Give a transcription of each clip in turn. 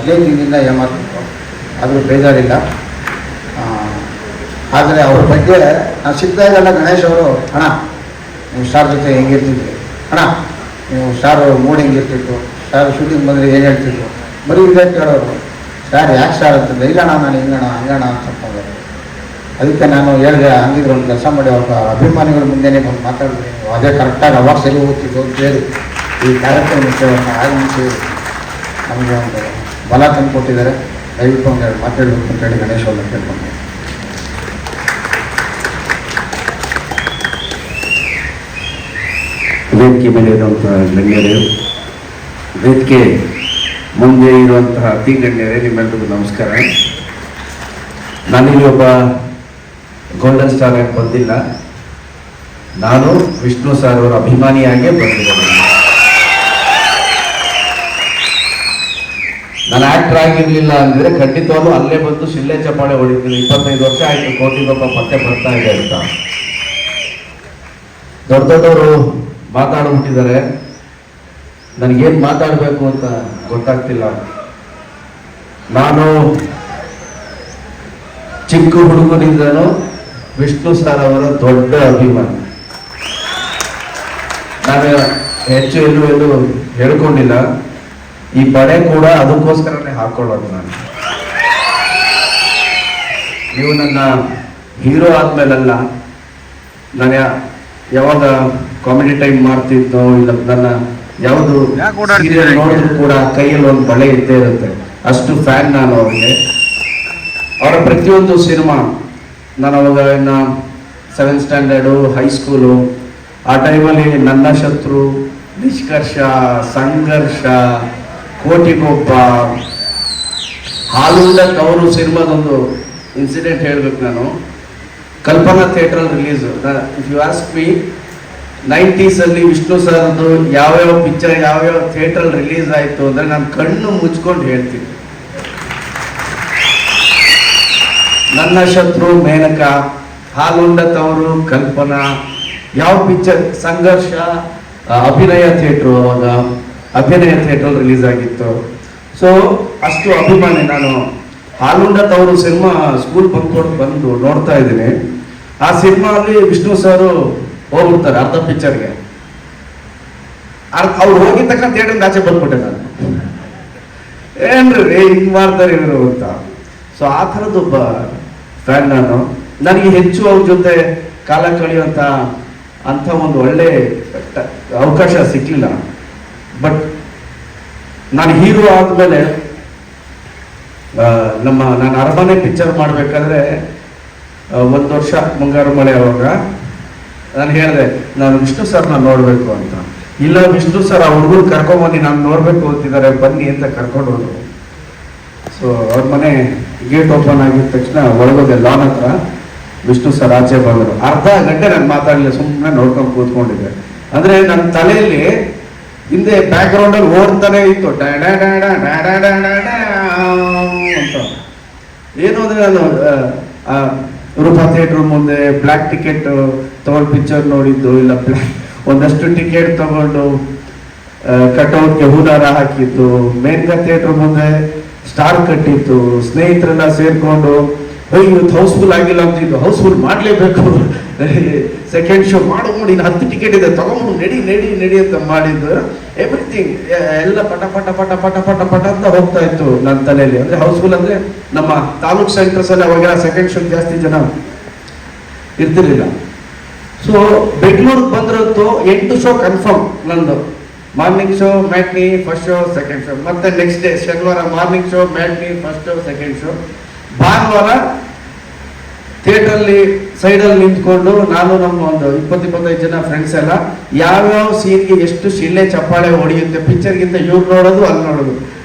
ದಿನದಿಂದ ಏಮಾರ್ತಿತ್ತು, ಆದರೂ ಬೇಜಾರಿಲ್ಲ. ಆದರೆ ಅವ್ರ ಬಗ್ಗೆ ನಾನು ಸಿಕ್ಕಿದಾಗೆಲ್ಲ ಗಣೇಶ್ ಅವರು, ಅಣ್ಣ ನೀವು ಸ್ಟಾರ್ ಜೊತೆ ಹೆಂಗಿರ್ತಿದ್ವಿ, ಅಣ್ಣ ನೀವು ಸ್ಟಾರ್ ಮೂಡ್ ಹೆಂಗಿರ್ತಿತ್ತು, ಸ್ಟಾರ್ ಶೂಟಿಂಗ್ ಬಂದರೆ ಏನು ಹೇಳ್ತಿದ್ರು, ಬರೀ ಇದೇ ಕೇಳೋರು. ಸ್ಟಾರ್ ಯಾಕೆ ಸ್ಟಾರ್ ಅಂತಂದರೆ, ಇಲ್ಲಣ್ಣ ನಾನು ಹಿಂಗಣ ಹಂಗಣ ಅಂತ ಅಂದ್ಕೊಂಡು. ಅದಕ್ಕೆ ನಾನು ಹೇಳಿದೆ, ಹಂಗಿದ್ರೆ ಒಂದು ಕೆಲಸ ಮಾಡಿ ಅವ್ರ ಅಭಿಮಾನಿಗಳ ಮುಂದೆನೇ ಬಂದು ಮಾತಾಡಿದ್ವಿ, ಅದೇ ಕರೆಕ್ಟಾಗಿ ಅವಾಗ ಸರಿ ಹೋಗ್ತಿದ್ದು ಅಂತ ಹೇಳಿ ಈ ಕಾರ್ಯಕ್ರಮ ಮುಂಚೆ ನಮಗೆ ಒಂದು ಬಲ ತಂದು ಕೊಟ್ಟಿದ್ದಾರೆ. ದಯವಿಟ್ಟು ಒಂದೆರಡು ಮಾತಾಡಬೇಕು ಅಂತೇಳಿ ಗಣೇಶ್ ಅವ್ರನ್ನ ಕೇಳ್ಕೊಂಡು. ವೇದಿಕೆ ಮೇಲೆ ಇರುವಂತಹ ಗಣ್ಯರೇ, ವೇದಿಕೆ ಮುಂದೆ ಇರುವಂತಹ ಅತಿ ಗಣ್ಯರೇ, ನಿಮ್ಮೆಲ್ಲರಿಗೂ ನಮಸ್ಕಾರ. ನಾನಿಲ್ಲಿ ಒಬ್ಬ ಗೋಲ್ಡನ್ ಸ್ಟಾರ್ ಆಗಿ ಬಂದಿಲ್ಲ, ನಾನು ವಿಷ್ಣು ಸರ್ ಅವರ ಅಭಿಮಾನಿಯಾಗೇ ಬಂದಿದ್ದೇನೆ. ನಾನು ಆಕ್ಟರ್ ಆಗಿರ್ಲಿಲ್ಲ ಅಂದ್ರೆ ಖಂಡಿತವಾಗ್ಲೂ ಅಲ್ಲೇ ಬಂದು ಶಿಲ್ಲೆ ಚಪ್ಪಾಳೆ ಹೊಡಿತೀನಿ. 25 ವರ್ಷ ಆಯ್ತು ಕೋಟಿಗೊಬ್ಬ ಮತ್ತೆ ಬರ್ತಾ ಇದೆ ಅಂತ. ದೊಡ್ಡ ದೊಡ್ಡವರು ಮಾತಾಡ್ಬಿಟ್ಟಿದ್ದಾರೆ, ನನಗೇನು ಮಾತಾಡಬೇಕು ಅಂತ ಗೊತ್ತಾಗ್ತಿಲ್ಲ. ನಾನು ಚಿಕ್ಕ ಹುಡುಗನಿಂದನೂ ವಿಷ್ಣು ಸರ್ ಅವರ ದೊಡ್ಡ ಅಭಿಮಾನಿ. ನಾನು ಹೆಚ್ಚು ಎಲ್ಲೂ ಹೇಳ್ಕೊಂಡಿಲ್ಲ, ಈ ಬಳೆ ಕೂಡ ಅದಕ್ಕೋಸ್ಕರನೇ ಹಾಕೊಳ್ಳೋದು. ನೀವು ನನ್ನ ಹೀರೋ ಆದ್ಮೇಲಲ್ಲ, ನಾನು ಯಾವಾಗ ಕಾಮಿಡಿ ಟೈಮ್ ಮಾಡ್ತಿದ್ದೋ ಇಲ್ಲ ನನ್ನ ಯಾವುದು ಸೀರಿಯಲ್ ನೋಡಿದ್ರು ಕೂಡ ಕೈಯಲ್ಲಿ ಒಂದು ಬಳೆ ಇದ್ದೇ ಇರುತ್ತೆ. ಅಷ್ಟು ಫ್ಯಾನ್ ನಾನು ಅವ್ರಿಗೆ. ಅವರ ಪ್ರತಿಯೊಂದು ಸಿನಿಮಾ, ನಾನು ಅವಾಗ ಇನ್ನು 7th ಸ್ಟ್ಯಾಂಡರ್ಡು ಹೈಸ್ಕೂಲು, ಆ ಟೈಮಲ್ಲಿ ನನ್ನ ಶತ್ರು, ನಿಷ್ಕರ್ಷ, ಸಂಘರ್ಷ, ಕೋಟಿಗೊಬ್ಬ, ಹಾಲುಂಡ ತವರು ಸಿನಿಮಾದೊಂದು ಇನ್ಸಿಡೆಂಟ್ ಹೇಳ್ಬೇಕು. ನಾನು ಕಲ್ಪನಾ ಥಿಯೇಟ್ರಲ್ಲಿ release. If you ask me, 90s Vishnu ಸರ್ದು ಯಾವ್ಯಾವ ಪಿಕ್ಚರ್ ಯಾವ್ಯಾವ ಥಿಯೇಟ್ರಲ್ಲಿ ರಿಲೀಸ್ ಆಯಿತು ಅಂದರೆ ನಾನು ಕಣ್ಣು ಮುಚ್ಕೊಂಡು ಹೇಳ್ತೀನಿ. ನನ್ನ ಶತ್ರು ಮೇನಕ, ಹಾಲುಂಡ ತವರು ಕಲ್ಪನಾ, ಯಾವ ಪಿಕ್ಚರ್, ಸಂಘರ್ಷ ಅಭಿನಯ ಥಿಯೇಟ್ರು, ಅವಾಗ ಅಭಿನಯ ಥಿಯೇಟ್ರಲ್ಲಿ ರಿಲೀಸ್ ಆಗಿತ್ತು. ಸೊ ಅಷ್ಟು ಅಭಿಮಾನಿ ನಾನು. ಹಾಲುಂಡ ತವರು ಸಿನಿಮಾ ಸ್ಕೂಲ್ ಬಂದು ನೋಡ್ತಾ ಇದ್ದೀನಿ. ಆ ಸಿನಿಮಾಲ್ಲಿ ವಿಷ್ಣು ಸರ್ ಹೋಗ್ಬಿಡ್ತಾರೆ ಅರ್ಧ ಪಿಕ್ಚರ್ಗೆ. ಅವ್ರು ಹೋಗಿದ ತಕ್ಷಣ ಥಿಯೇಟರ್ ಆಚೆ ಬಂದ್ಬಿಟ್ಟೆ ನಾನು. ಏನ್ರಿ ಹಿಂಗ್ ಮಾಡ್ತಾರೆ ಇವರು ಅಂತ. ಸೊ ಆ ಥರದ್ದೊಬ್ಬ ಫ್ಯಾನ್ ನಾನು. ನನಗೆ ಹೆಚ್ಚು ಅವ್ರ ಜೊತೆ ಕಾಲ ಕಳೆಯುವಂಥ ಅಂಥ ಒಂದು ಒಳ್ಳೆ ಅವಕಾಶ ಸಿಕ್ಕಲಿಲ್ಲ. ಬಟ್ ನಾನು ಹೀರೋ ಆದಮೇಲೆ ನಾನು ಅರಮನೆ ಪಿಕ್ಚರ್ ಮಾಡಬೇಕಾದ್ರೆ 1 ವರ್ಷ ಮುಂಗಾರು ಮಳೆ ಅವಾಗ ನಾನು ಹೇಳಿದೆ, ನಾನು ವಿಷ್ಣು ಸರ್ನ ನೋಡಬೇಕು ಅಂತ. ಇಲ್ಲ ವಿಷ್ಣು ಸರ್ ಆ ಹುಡುಗರು ಕರ್ಕೊಂಬನ್ನಿ, ನಾನು ನೋಡಬೇಕು ಅಂತಿದ್ದಾರೆ, ಬನ್ನಿ ಅಂತ ಕರ್ಕೊಂಡು ಹೋದ್ರು. ಸೊ ಅವ್ರ ಮನೆ ಗೇಟ್ ಓಪನ್ ಆಗಿದ ತಕ್ಷಣ ಒಳಗೋದೆ, ಲಾನ್ ಹತ್ರ. ವಿಷ್ಣು ಸರ್ ಆಚೆ ಬಂದರು. ಅರ್ಧ ಗಂಟೆ ನಾನು ಮಾತಾಡಲಿಲ್ಲ, ಸುಮ್ಮನೆ ನೋಡ್ಕೊಂಡು ಕೂತ್ಕೊಂಡಿದ್ದೆ. ಅಂದರೆ ನನ್ನ ತಲೆಯಲ್ಲಿ ಹಿಂದೆ ಬ್ಯಾಕ್ ಗ್ರೌಂಡಲ್ಲಿ ಓಡ್ತಾನೆ ಇತ್ತು ಅಂತ. ಏನು ಅಂದರೆ ನಾನು ರೂಪಾ ಥಿಯೇಟ್ರ್ ಮುಂದೆ ಬ್ಲ್ಯಾಕ್ ಟಿಕೆಟ್ ತಗೊಂಡು ಪಿಕ್ಚರ್ ನೋಡಿದ್ದು, ಇಲ್ಲ ಒಂದಷ್ಟು ಟಿಕೆಟ್ ತಗೊಂಡು ಕಟೌಟ್ಗೆ ಹೂದಾರ ಹಾಕಿದ್ದು, ಮೇನ್ಗಾ ಥಿಯೇಟ್ರ್ ಮುಂದೆ ಸ್ಟಾರ್ ಕಟ್ಟಿತ್ತು, ಸ್ನೇಹಿತರೆಲ್ಲ ಸೇರ್ಕೊಂಡು ಇವತ್ತು ಹೌಸ್ಫುಲ್ ಆಗಿಲ್ಲ ಅಂತಿದ್ದು, ಹೌಸ್ಫುಲ್ ಮಾಡಲೇಬೇಕು, ಸೆಕೆಂಡ್ ಶೋ ಮಾಡು, ಇನ್ನು 10 ಟಿಕೆಟ್ ಇದೆ ತಗೊಂಡು ನಡಿ ಅಂತ ಮಾಡಿದ್ದು. ಎವ್ರಿಥಿಂಗ್ ಎಲ್ಲ ಪಟ ಪಟ ಪಟ ಪಟ ಪಟ ಪಟ ಅಂತ ಹೋಗ್ತಾ ಇತ್ತು ನನ್ನ ತಲೆಯಲ್ಲಿ. ಅಂದರೆ ಹೌಸ್ಫುಲ್ ಅಂದರೆ ನಮ್ಮ ತಾಲೂಕ್ ಸೆಂಟರ್ಸಲ್ಲಿ ಅವಾಗ ಸೆಕೆಂಡ್ ಶೋ ಜಾಸ್ತಿ ಜನ ಇರ್ತಿರ್ಲಿಲ್ಲ. ಸೊ ಬೆಂಗಳೂರಿಗೆ ಬಂದಿರತ್ತು 8 ಶೋ ಕನ್ಫರ್ಮ್ ನಂದು. Morning show, matinee, first show, second show. ಮತ್ತೆ ನೆಕ್ಸ್ಟ್ ಡೇ ಶನಿವಾರ morning show, matinee, first show, second show. ಭಾನುವಾರ ಥಿಯೇಟ್ರಲ್ಲಿ ಸೈಡಲ್ಲಿ ನಿಂತ್ಕೊಂಡು ನಾನು ನಮ್ಮ ಒಂದು 20-25 ಜನ ಫ್ರೆಂಡ್ಸ್ ಎಲ್ಲ ಯಾವ್ಯಾವ ಸೀನ್ಗೆ ಎಷ್ಟು ಶಿಳ್ಳೆ ಚಪ್ಪಾಳೆ ಹೊಡೆಯುತ್ತೆ, ಪಿಕ್ಚರ್ಗಿಂತ ಇವ್ರು ನೋಡೋದು ಅಲ್ಲಿ ನೋಡೋದು,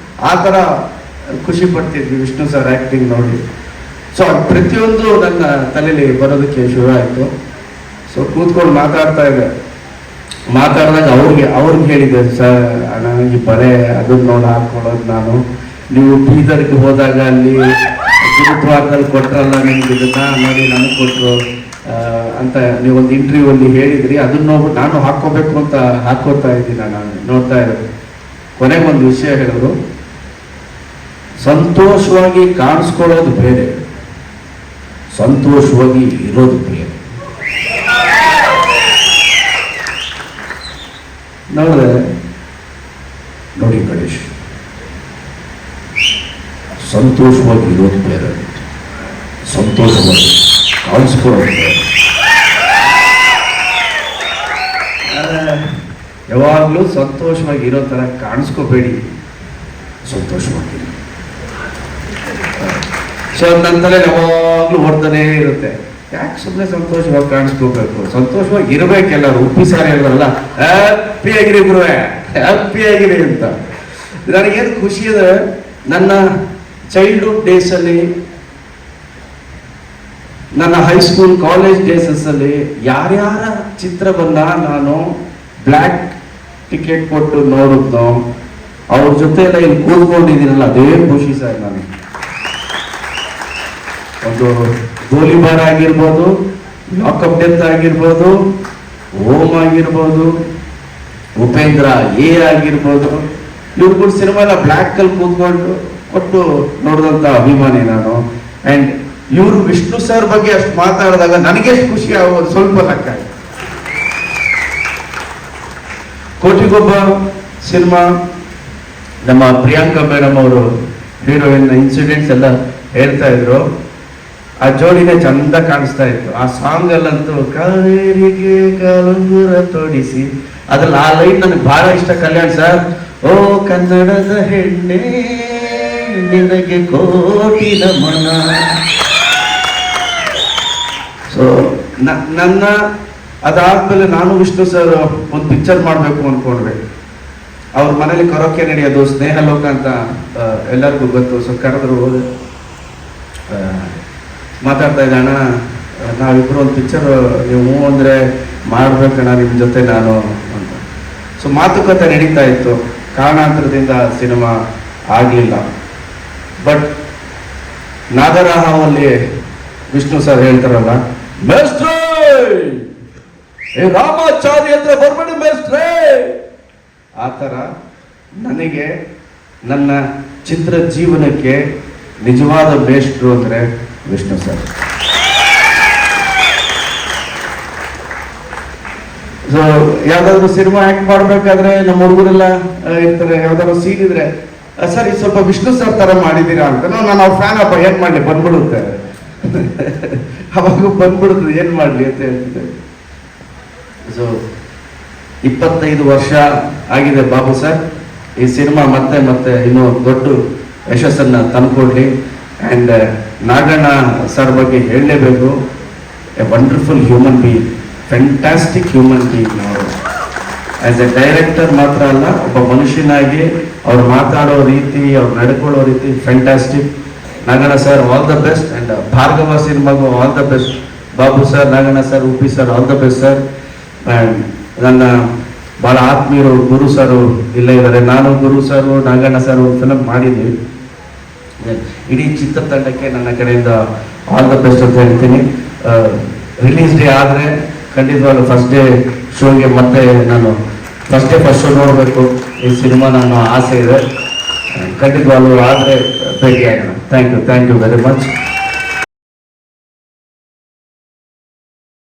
ಆ ಥರ ಖುಷಿ ಪಡ್ತಿದ್ವಿ ವಿಷ್ಣು ಸರ್ ಆ್ಯಕ್ಟಿಂಗ್ ನೋಡಿ. ಸೊ ಪ್ರತಿಯೊಂದು ನನ್ನ ತಲೆಯಲ್ಲಿ ಬರೋದಕ್ಕೆ ಶುರು ಆಯಿತು. ಸೊ ಕೂತ್ಕೊಂಡು ಮಾತಾಡಿದಾಗ ಅವ್ರಿಗೆ ಹೇಳಿದ್ದೆ, ಸರ್ ಅಣ್ಣ ಈ ಬಳೆ ಅದನ್ನ ನೋಡಿ ಹಾಕ್ಕೊಳ್ಳೋದು ನಾನು, ನೀವು ಬೀದರ್ಗೆ ಹೋದಾಗ ಅಲ್ಲಿ ಗುರುದ್ವಾರದಲ್ಲಿ ಕೊಟ್ರಲ್ಲ ನಿಮ್ಗೆ ಇದನ್ನ ನೋಡಿ ನನಗೆ ಕೊಟ್ಟರು ಅಂತ ನೀವೊಂದು ಇಂಟರ್ವ್ಯೂವಲ್ಲಿ ಹೇಳಿದ್ರಿ. ಅದನ್ನ ನೋಡ್ಬಿಟ್ಟು ನಾನು ಹಾಕ್ಕೋಬೇಕು ಅಂತ ಹಾಕೋತಾ ಇದ್ದೀನಿ. ನಾನು ನೋಡ್ತಾ ಇರೋದು. ಕೊನೆಗೊಂದು ವಿಷಯ ಹೇಳಿದ್ರು, ಸಂತೋಷವಾಗಿ ಕಾಣಿಸ್ಕೊಳ್ಳೋದು ಬೇರೆ, ಸಂತೋಷವಾಗಿ ಇರೋದು ಬೇರೆ. ನೋಡಿ ಗಣೇಶ್, ಸಂತೋಷವಾಗಿ ಇರೋದು ಬೇರೆ, ಸಂತೋಷವಾಗಿ ಕಾಣಿಸ್ಕೊಳ್ಳೋದು ಬೇರೆ. ಯಾವಾಗಲೂ ಸಂತೋಷವಾಗಿ ಇರೋ ಥರ ಕಾಣಿಸ್ಕೋಬೇಡಿ, ಸಂತೋಷವಾಗಿರಿ. ಸೊ ನನ್ನ ತಲೆ ಯಾವಾಗಲೂ ಓಡ್ತಾನೇ ಇರುತ್ತೆ, ಯಾಕೆ ಸುಮ್ಮನೆ ಸಂತೋಷವಾಗಿ ಕಾಣಿಸ್ಕೋಬೇಕು, ಸಂತೋಷವಾಗಿ ಇರಬೇಕೆಲ್ಲರೂ. ಉಪ್ಪಿ ಸಾರಿ ಹೇಳಿದ್ರಲ್ಲ, ಹ್ಯಾಪಿ ಆಗಿರಿ ಗುರುವೆ, ಹ್ಯಾಪಿ ಆಗಿರಿ ಅಂತ. ನನಗೇನು ಖುಷಿ ಇದೆ, ನನ್ನ ಚೈಲ್ಡ್ಹುಡ್ ಡೇಸಲ್ಲಿ, ನನ್ನ ಹೈಸ್ಕೂಲ್ ಕಾಲೇಜ್ ಡೇಸಲ್ಲಿ ಯಾರ್ಯಾರ ಚಿತ್ರವನ್ನ ನಾನು ಬ್ಲ್ಯಾಕ್ ಟಿಕೆಟ್ ಕೊಟ್ಟು ನೋಡಿದ್ನೋ ಅವ್ರ ಜೊತೆ ಎಲ್ಲ ಇಲ್ಲಿ ಕೂತ್ಕೊಂಡಿದ್ದೀನಲ್ಲ, ಅದೇ ಖುಷಿ ಸರ್. ನಾನು ಒಂದು ಗೋಲಿಬಾರ್ ಆಗಿರ್ಬೋದು, ಲಾಕಪ್ ಡೆತ್ ಆಗಿರ್ಬೋದು, ಓಮ್ ಆಗಿರ್ಬೋದು, ಉಪೇಂದ್ರ ಎ ಆಗಿರ್ಬೋದು, ಇವ್ರುಗಳು ಸಿನಿಮಾ ಎಲ್ಲ ಬ್ಲ್ಯಾಕ್ ಅಲ್ಲಿ ಕೂತ್ಕೊಂಡು ಕೊಟ್ಟು ನೋಡಿದಂತ ಅಭಿಮಾನಿ ನಾನು. ಅಂಡ್ ಇವರು ವಿಷ್ಣು ಸರ್ ಬಗ್ಗೆ ಅಷ್ಟು ಮಾತಾಡಿದಾಗ ನನಗೆಷ್ಟು ಖುಷಿ ಆಗೋದು ಸ್ವಲ್ಪ ಲೆಕ್ಕ. ಕೋಟಿಗೊಬ್ಬ ಸಿನಿಮಾ, ನಮ್ಮ ಪ್ರಿಯಾಂಕಾ ಮೇಡಮ್ ಅವರು ಹೀರೋಯಿನ್ ಇನ್ಸಿಡೆಂಟ್ಸ್ ಎಲ್ಲ ಹೇಳ್ತಾ ಇದ್ರು. ಆ ಜೋಡಿನೇ ಚಂದ ಕಾಣಿಸ್ತಾ ಇತ್ತು. ಆ ಸಾಂಗ್ ಅಲ್ಲಂತೂ ಕಾವೇರಿಗೆ ಕಾಲುಂಗುರ ತೋಡಿಸಿ, ಅದ್ರಲ್ಲಿ ಆ ಲೈನ್ ನನಗೆ ಬಹಳ ಇಷ್ಟ. ಕಲ್ಯಾಣ್ ಸರ್, ಓ ಕನ್ನಡದ ಹೆಣ್ಣೆ ನಿನಗೆ ಕೋಟಿ ನಮನ. ಸೊ ನನ್ನ ಅದಾದ್ಮೇಲೆ ನಾನು ವಿಷ್ಣು ಸರ್ ಒಂದು ಪಿಕ್ಚರ್ ಮಾಡಬೇಕು ಅನ್ಕೊಂಡ್ರೆ, ಅವ್ರ ಮನೇಲಿ ಕರೋಕೆ ನಡೆಯೋದು, ಸ್ನೇಹ ಲೋಕ ಅಂತ ಎಲ್ಲರಿಗೂ ಗೊತ್ತು. ಸೊ ಕರೆದ್ರು, ಮಾತಾಡ್ತಾ ಇದ್ದೆ, ಅಣ್ಣ ನಾವಿಬ್ರು ಒಂದು ಪಿಕ್ಚರ್, ನೀವು ಅಂದರೆ ಮಾಡ್ಬೇಕಣ್ಣ ನಿಮ್ಮ ಜೊತೆ ನಾನು ಅಂತ. ಸೊ ಮಾತುಕತೆ ನಡೀತಾ ಇತ್ತು. ಕಾರಣಾಂತರದಿಂದ ಸಿನಿಮಾ ಆಗಲಿಲ್ಲ. ಬಟ್ ನಾಗರಹಾವಲ್ಲಿ ವಿಷ್ಣು ಸರ್ ಹೇಳ್ತಾರಲ್ಲ, ಮೇಸ್ಟ್ರೇ ಏ ರಾಮಾಚಾರ್ಯ ಅಂದ್ರೆ ಬರ್ಬೇಡಿ ಮೇಸ್ಟ್ರೇ, ಆ ಥರ ನನಗೆ ನನ್ನ ಚಿತ್ರ ಜೀವನಕ್ಕೆ ನಿಜವಾದ ಮೇಷ್ಟ್ರು ಅಂದ್ರೆ ವಿಷ್ಣು ಸರ್. ಸೊ ಯಾವ್ದಾದ್ರು ಸಿನಿಮಾ ಆಕ್ಟ್ ಮಾಡ್ಬೇಕಾದ್ರೆ ನಮ್ಮ ಹುಡುಗರೆಲ್ಲ ಇರ್ತಾರೆ, ಯಾವ್ದಾದ್ರು ಸೀನ್ ಇದ್ರೆ, ಸರ್ ಇದು ಸ್ವಲ್ಪ ವಿಷ್ಣು ಸರ್ ತರ ಮಾಡಿದ್ದೀರಾ ಅಂತ. ನಾನು ಅವ್ರ ಫ್ಯಾನ್ ಅಪ್ಪ, ಏನ್ ಮಾಡ್ಲಿ ಬಂದ್ಬಿಡುತ್ತೆ, ಅವಾಗ ಬಂದ್ಬಿಡುತ್ತೆ, ಏನ್ ಮಾಡ್ಲಿ ಅಂತ ಹೇಳ್ತಿದ್ದೆ. ಸೊ 25 ವರ್ಷ ಆಗಿದೆ ಬಾಬು ಸರ್. ಈ ಸಿನಿಮಾ ಮತ್ತೆ ಮತ್ತೆ ಇನ್ನೂ ದೊಡ್ಡ ಯಶಸ್ಸನ್ನ ತಂದ್ಕೊಡ್ಲಿ. ಅಂಡ್ ನಾಗಣ್ಣ ಸರ್ ಬಗ್ಗೆ ಹೇಳಲೇಬೇಕು, A wonderful human being, fantastic human being. ಅವರು ಆಸ್ ಎ ಡೈರೆಕ್ಟರ್ ಮಾತ್ರ ಅಲ್ಲ, ಒಬ್ಬ ಮನುಷ್ಯನಾಗಿ ಅವ್ರು ಮಾತಾಡೋ ರೀತಿ, ಅವ್ರು ನಡ್ಕೊಳ್ಳೋ ರೀತಿ fantastic. Naganna sir all the best. And Bhargava ಸಿನಿಮಾಗೂ all the best. Babu sir, Naganna sir, Uppi sir, all the best sir. And ನನ್ನ ಬಹಳ ಆತ್ಮೀಯರು ಗುರು ಸರ್ ಇಲ್ಲೇ ಇದ್ದಾರೆ. ನಾನು ಗುರು ಸರ್, ನಾಗಣ್ಣ ಸರ್ ಒಂದು ಫಿಲಮ್ ಮಾಡಿದ್ವಿ. ಇಡೀ ಚಿತ್ರತಂಡಕ್ಕೆ ನನ್ನ ಕಡೆಯಿಂದ ಆಲ್ ದ ಬೆಸ್ಟ್ ಅಂತ ಹೇಳ್ತೀನಿ. ರಿಲೀಸ್ ಡೇ ಆದರೆ ಖಂಡಿತವಾಗ್ಲೂ ಫಸ್ಟ್ ಡೇ ಶೋಗೆ ಮತ್ತೆ ನಾನು ಫಸ್ಟ್ ಶೋ ನೋಡಬೇಕು ಈ ಸಿನಿಮಾ, ನನ್ನ ಆಸೆ ಇದೆ. ಖಂಡಿತವಾಗ್ಲೂ ಆದರೆ ಭೇಟಿ ಆಗೋಣ. Thank you very much.